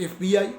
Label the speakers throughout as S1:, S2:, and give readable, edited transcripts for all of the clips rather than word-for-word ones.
S1: FBI।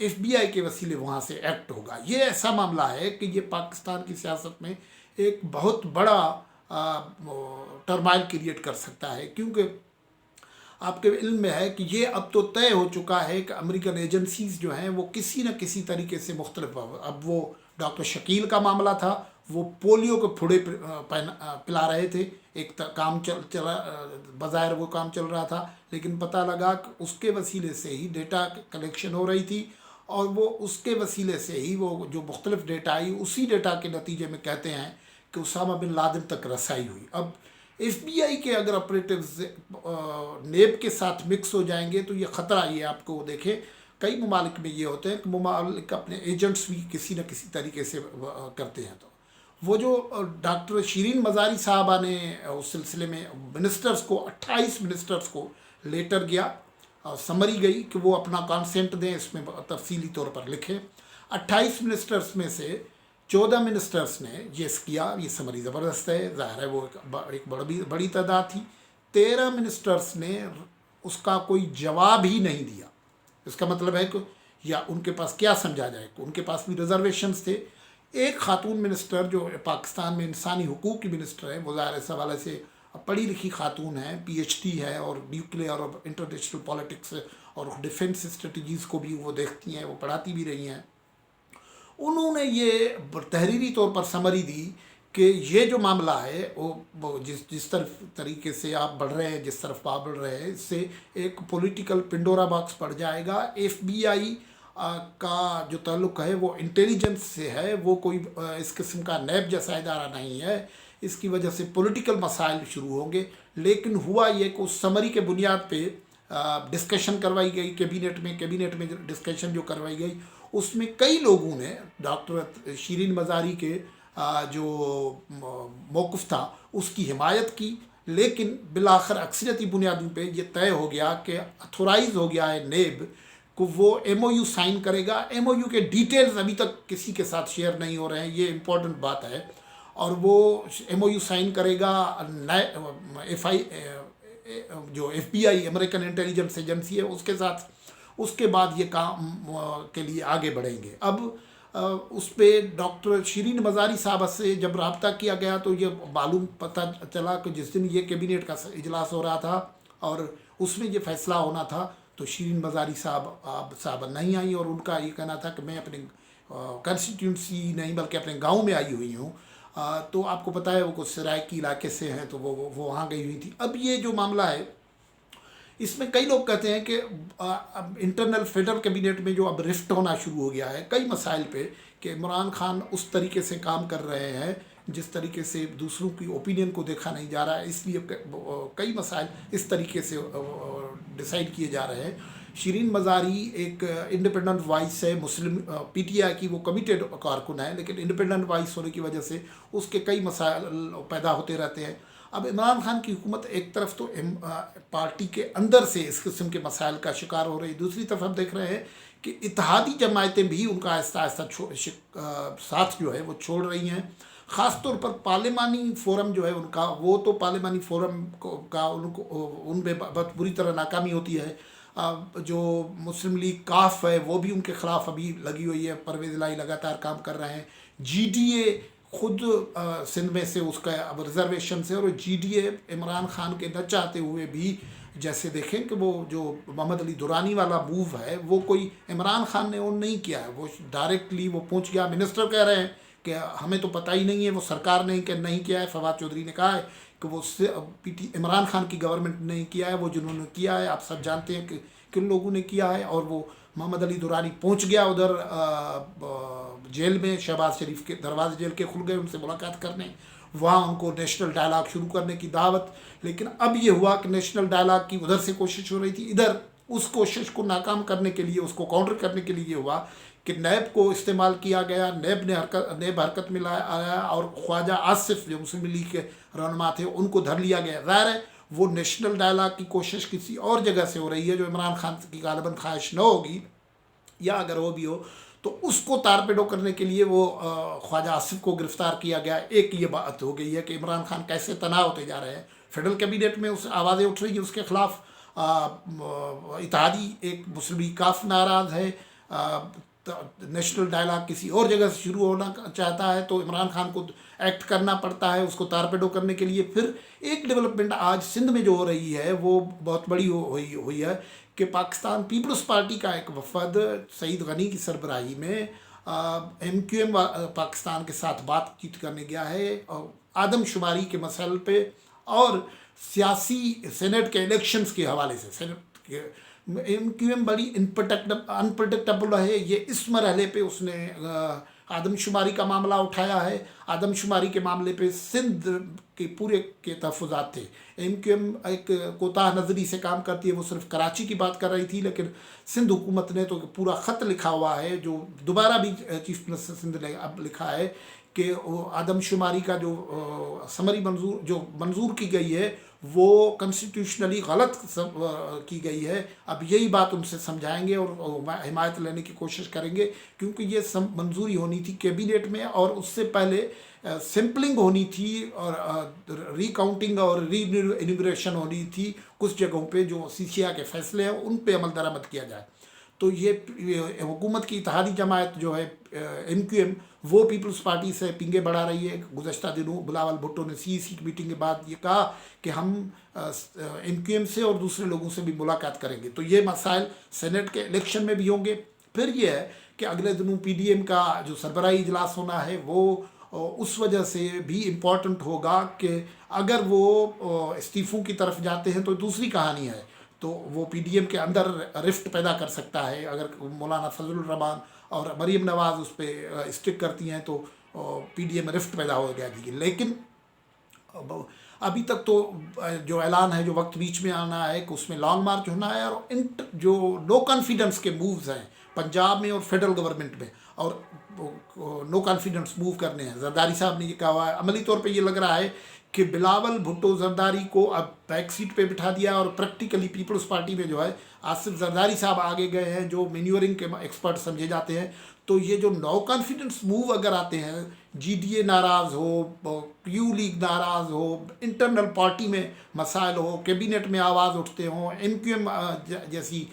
S1: F B آئی کے وسیلے وہاں سے ایکٹ ہوگا. یہ ایسا معاملہ ہے کہ یہ پاکستان کی سیاست میں ایک بہت بڑا ٹرمائل کریٹ کر سکتا ہے، کیونکہ آپ کے علم میں ہے کہ یہ اب تو طے ہو چکا ہے کہ امریکن ایجنسیز جو ہیں وہ کسی نہ کسی طریقے سے مختلف، اب وہ ڈاکٹر شکیل کا معاملہ تھا، وہ پولیو کے پھوڑے پلا رہے تھے، ایک کام چلا بظاہر وہ کام چل رہا تھا، لیکن پتہ لگا کہ اس کے وسیلے سے ہی ڈیٹا کلیکشن ہو رہی تھی، اور وہ اس کے وسیلے سے ہی وہ جو مختلف ڈیٹا آئی، اسی ڈیٹا کے نتیجے میں کہتے ہیں کہ اسامہ بن لادن تک رسائی ہوئی. اب ایف بی آئی کے اگر آپریٹوز نیب کے ساتھ مکس ہو جائیں گے تو یہ خطرہ، یہ آپ کو دیکھیں کئی ممالک میں یہ ہوتے ہیں کہ ممالک اپنے ایجنٹس بھی کسی نہ کسی طریقے سے کرتے ہیں. تو وہ جو ڈاکٹر شیرین مزاری صاحبہ نے اس سلسلے میں منسٹرز کو 28 منسٹرز کو لیٹر گیا، سمری گئی کہ وہ اپنا کانسینٹ دیں، اس میں تفصیلی طور پر لکھیں. 28 منسٹرز میں سے 14 منسٹرز نے یس کیا، یہ سمری زبردست ہے، ظاہر ہے وہ ایک بڑی تعداد تھی. 13 منسٹرز نے اس کا کوئی جواب ہی نہیں دیا. اس کا مطلب ہے کہ یا ان کے پاس کیا سمجھا جائے کہ ان کے پاس بھی ریزرویشنز تھے. ایک خاتون منسٹر جو پاکستان میں انسانی حقوق کی منسٹر ہے، وہ ظاہر اس حوالے سے پڑھی لکھی خاتون ہے، پی ایچ ڈی ہے، اور نیوکلیئر اور انٹرنیشنل پالیٹکس اور ڈیفنس اسٹریٹجیز کو بھی وہ دیکھتی ہیں، وہ پڑھاتی بھی رہی ہیں. انہوں نے یہ تحریری طور پر سمری دی کہ یہ جو معاملہ ہے وہ جس طریقے سے آپ بڑھ رہے ہیں، جس طرف آپ بڑھ رہے ہیں، اس سے ایک پولیٹیکل پنڈورا باکس پڑ جائے گا. ایف بی آئی کا جو تعلق ہے وہ انٹیلیجنس سے ہے، وہ کوئی اس قسم کا نیب جیسا ادارہ نہیں ہے. اس کی وجہ سے پولیٹیکل مسائل شروع ہوں گے. لیکن ہوا یہ کہ اس سمری کے بنیاد پہ ڈسکشن کروائی گئی کیبنٹ میں ڈسکشن جو کروائی گئی، اس میں کئی لوگوں نے ڈاکٹر شیرین مزاری کے جو موقف تھا اس کی حمایت کی. لیکن بالآخر اکثریتی بنیادوں پہ یہ طے ہو گیا کہ اتھورائز ہو گیا ہے نیب کو وہ ایم او یو سائن کرے گا. ایم او یو کے ڈیٹیلز ابھی تک کسی کے ساتھ شیئر نہیں ہو رہے ہیں، یہ امپورٹنٹ بات ہے. اور وہ ایم او یو سائن کرے گا جو ایف بی آئی امریکن انٹیلیجنس ایجنسی ہے اس کے ساتھ. اس کے بعد یہ کام کے لیے آگے بڑھیں گے. اب اس پہ ڈاکٹر شیرین مزاری صاحبہ سے جب رابطہ کیا گیا تو یہ معلوم پتہ چلا کہ جس دن یہ کیبنٹ کا اجلاس ہو رہا تھا اور اس میں یہ فیصلہ ہونا تھا تو شیرین مزاری صاحبہ نہیں آئی، اور ان کا یہ کہنا تھا کہ میں اپنے کنسٹیٹیونسی نہیں بلکہ اپنے گاؤں میں آئی ہوئی ہوں. تو آپ کو پتہ ہے وہ کچھ سرائکی علاقے سے ہیں تو وہ وہاں گئی ہوئی تھی. اب یہ جو معاملہ ہے اس میں کئی لوگ کہتے ہیں کہ انٹرنل فیڈرل کیبنٹ میں جو اب رفٹ ہونا شروع ہو گیا ہے کئی مسائل پہ، کہ عمران خان اس طریقے سے کام کر رہے ہیں جس طریقے سے دوسروں کی اوپینین کو دیکھا نہیں جا رہا ہے، اس لیے کئی مسائل اس طریقے سے ڈیسائیڈ کیے جا رہے ہیں. شیرین مزاری ایک انڈیپینڈنٹ وائس ہے، مسلم پی ٹی آئی کی وہ کمیٹیڈ کارکن ہے، لیکن انڈیپینڈنٹ وائس ہونے کی وجہ سے اس کے کئی مسائل پیدا ہوتے رہتے ہیں. اب عمران خان کی حکومت ایک طرف تو پارٹی کے اندر سے اس قسم کے مسائل کا شکار ہو رہی، دوسری طرف ہم دیکھ رہے ہیں کہ اتحادی جماعتیں بھی ان کا آہستہ آہستہ ساتھ جو ہے وہ چھوڑ رہی ہیں. خاص طور پر پارلیمانی فورم جو ہے ان کا، وہ تو پارلیمانی فورم کا ان میں بہت بری طرح ناکامی ہوتی ہے. جو مسلم لیگ کاف ہے وہ بھی ان کے خلاف ابھی لگی ہوئی ہے، پرویز الہی لگاتار کام کر رہے ہیں. جی ڈی اے خود سندھ میں سے اس کا اب ریزرویشن سے، اور G D A Imran Khan کے نہ چاہتے ہوئے بھی جیسے دیکھیں کہ وہ جو محمد علی دورانی والا موو ہے وہ کوئی عمران خان نے اون نہیں کیا ہے، وہ ڈائریکٹلی وہ پہنچ گیا. منسٹر کہہ رہے ہیں کہ ہمیں تو پتہ ہی نہیں ہے، وہ سرکار نے نہیں کیا ہے. فواد چودھری نے کہا ہے کہ وہ عمران خان کی گورنمنٹ نے نہیں کیا ہے، وہ جنہوں نے کیا ہے آپ سب جانتے ہیں کہ کن لوگوں نے کیا ہے. اور وہ محمد علی دورانی پہنچ گیا ادھر جیل میں، شہباز شریف کے دروازے جیل کے کھل گئے ان سے ملاقات کرنے، وہاں ان کو نیشنل ڈائلاگ شروع کرنے کی دعوت. لیکن اب یہ ہوا کہ نیشنل ڈائلاگ کی ادھر سے کوشش ہو رہی تھی، ادھر اس کوشش کو ناکام کرنے کے لیے، اس کو کاؤنٹر کرنے کے لیے یہ ہوا کہ نیب کو استعمال کیا گیا. نیب حرکت میں آیا اور خواجہ آصف جو مسلم لیگ کے رہنما تھے ان کو دھر لیا گیا. ظاہر ہے وہ نیشنل ڈائلاگ کی کوشش کسی اور جگہ سے ہو رہی ہے جو عمران خان کی غالباً خواہش نہ ہوگی، یا اگر وہ بھی ہو تو اس کو تارپیڈو کرنے کے لیے وہ خواجہ آصف کو گرفتار کیا گیا. ایک یہ بات ہو گئی ہے کہ عمران خان کیسے تنہا ہوتے جا رہے ہیں، فیڈرل کیبنٹ میں اس آوازیں اٹھ رہی ہیں اس کے خلاف. اتحادی ایک مسلم لیگ کاف ناراض ہے، نیشنل ڈائلاگ کسی اور جگہ سے شروع ہونا چاہتا ہے تو عمران خان کو ایکٹ کرنا پڑتا ہے اس کو تارپیڈو کرنے کے لیے. پھر ایک ڈیولپمنٹ آج سندھ میں جو ہو رہی ہے وہ بہت بڑی ہوئی ہے کہ پاکستان پیپلز پارٹی کا ایک وفد سعید غنی کی سربراہی میں ایم کیو ایم پاکستان کے ساتھ بات چیت کرنے گیا ہے آدم شماری کے مسائل پہ اور سیاسی سینٹ کے الیکشنز کے حوالے سے. سینٹ کے ایم کیو ایم بڑی انپرڈکٹیبل ہے. یہ اس مرحلے پہ اس نے آدم شماری کا معاملہ اٹھایا ہے. آدم شماری کے معاملے پہ سندھ کے پورے کے تحفظات تھے. ایم کیو ایم ایک کوتاہ نظری سے کام کرتی ہے, وہ صرف کراچی کی بات کر رہی تھی, لیکن سندھ حکومت نے تو پورا خط لکھا ہوا ہے جو دوبارہ بھی چیف منسٹر سندھ نے اب لکھا ہے کہ آدم شماری کا جو سمری منظور کی گئی ہے وہ کنسٹیٹیوشنلی غلط کی گئی ہے. اب یہی بات ان سے سمجھائیں گے اور حمایت لینے کی کوشش کریں گے, کیونکہ یہ منظوری ہونی تھی کیبنٹ میں اور اس سے پہلے سیمپلنگ ہونی تھی اور ری کاؤنٹنگ اور ری انیگریشن ہونی تھی کچھ جگہوں پہ. جو سی سی آئی کے فیصلے ہیں ان پہ عمل درآمد کیا جائے. تو یہ حکومت کی اتحادی جماعت جو ہے ایم کیو ایم وہ پیپلز پارٹی سے پنگے بڑھا رہی ہے. گزشتہ دنوں بلاول بھٹو نے سی سی میٹنگ کے بعد یہ کہا کہ ہم ایم کیو ایم سے اور دوسرے لوگوں سے بھی ملاقات کریں گے. تو یہ مسائل سینٹ کے الیکشن میں بھی ہوں گے. پھر یہ ہے کہ اگلے دنوں پی ڈی ایم کا جو سربراہی اجلاس ہونا ہے وہ اس وجہ سے بھی امپورٹنٹ ہوگا کہ اگر وہ استعفوں کی طرف جاتے ہیں تو دوسری کہانی ہے, تو وہ پی ڈی ایم کے اندر رفٹ پیدا کر سکتا ہے. اگر مولانا فضل الرحمان اور مریم نواز اس پہ اسٹک کرتی ہیں تو پی ڈی ایم میں رفٹ پیدا ہو گیا. لیکن ابھی تک تو جو اعلان ہے جو وقت بیچ میں آنا ہے کہ اس میں لانگ مارچ ہونا ہے اور جو لو کانفیڈنس کے مووز ہیں پنجاب میں اور فیڈرل گورنمنٹ میں اور نو کانفیڈنس موو کرنے ہیں. زرداری صاحب نے یہ کہا ہوا ہے. عملی طور پہ یہ لگ رہا ہے کہ بلاول بھٹو زرداری کو اب بیک سیٹ پہ بٹھا دیا اور پریکٹیکلی پیپلز پارٹی میں جو ہے آصف زرداری صاحب آگے گئے ہیں جو مینیورنگ کے ایکسپرٹ سمجھے جاتے ہیں. تو یہ جو نو کانفیڈنس موو اگر آتے ہیں, جی ڈی اے ناراض ہو, یو لیگ ناراض ہو, انٹرنل پارٹی میں مسائل ہو, کیبنٹ میں آواز اٹھتے ہوں, ایم کیو ایم جیسی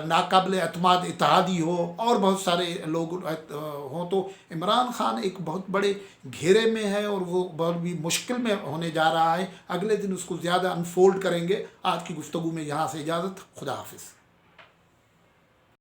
S1: ناقابل اعتماد اتحادی ہو اور بہت سارے لوگ ہوں, تو عمران خان ایک بہت بڑے گھیرے میں ہے اور وہ بہت بھی مشکل میں ہونے جا رہا ہے. اگلے دن اس کو زیادہ انفولڈ کریں گے. آج کی گفتگو میں یہاں سے اجازت. خدا حافظ.